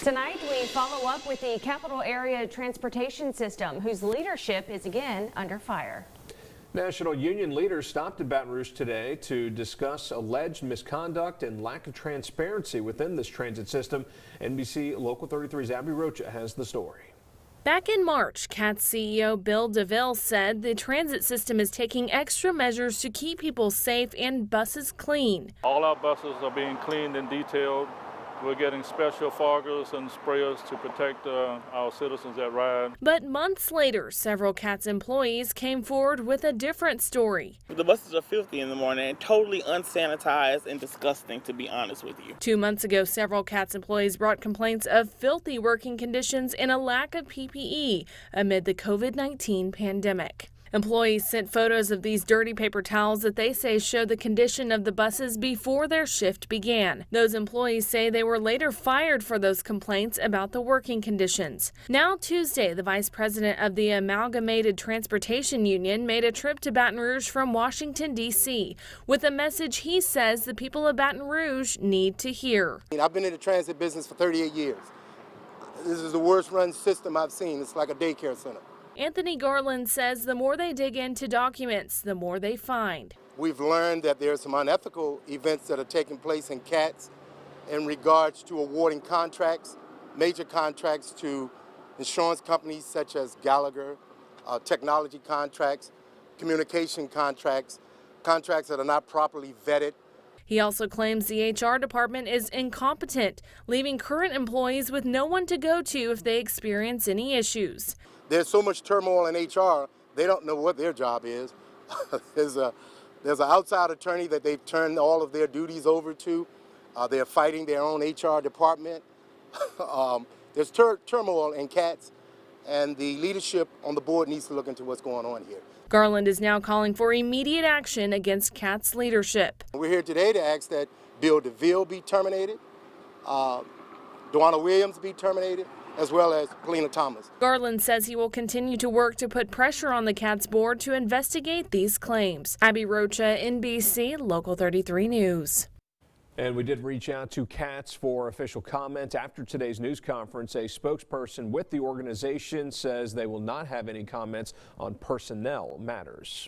Tonight, we follow up with the Capital Area Transportation System, whose leadership is again under fire. National union leaders stopped in Baton Rouge today to discuss alleged misconduct and lack of transparency within this transit system. NBC Local 33's Abby Rocha has the story. Back in March, CATS CEO Bill DeVille said the transit system is taking extra measures to keep people safe and buses clean. All our buses are being cleaned and detailed. We're getting special foggers and sprayers to protect our citizens that ride. But months later, several CATS employees came forward with a different story. The buses are filthy in the morning and totally unsanitized and disgusting, to be honest with you. 2 months ago, several CATS employees brought complaints of filthy working conditions and a lack of PPE amid the COVID-19 pandemic. Employees sent photos of these dirty paper towels that they say show the condition of the buses before their shift began. Those employees say they were later fired for those complaints about the working conditions. Now Tuesday, the vice president of the Amalgamated Transportation Union made a trip to Baton Rouge from Washington, D.C. with a message he says the people of Baton Rouge need to hear. I've been in the transit business for 38 years. This is the worst run system I've seen. It's like a daycare center. Anthony Garland says the more they dig into documents, the more they find. We've learned that there are some unethical events that are taking place in CATS in regards to awarding contracts, major contracts to insurance companies such as Gallagher, technology contracts, communication contracts, contracts that are not properly vetted. He also claims the HR department is incompetent, leaving current employees with no one to go to if they experience any issues. There's so much turmoil in HR, they don't know what their job is. There's an outside attorney that they've turned all of their duties over to. They're fighting their own HR department. There's turmoil in CATS, and the leadership on the board needs to look into what's going on here. Garland is now calling for immediate action against CATS leadership. We're here today to ask that Bill DeVille be terminated, Dwana Williams be terminated, as well as Polina Thomas. Garland says he will continue to work to put pressure on the CATS board to investigate these claims. Abby Rocha, NBC Local 33 News. And we did reach out to CATS for official comment after today's news conference. A spokesperson with the organization says they will not have any comments on personnel matters.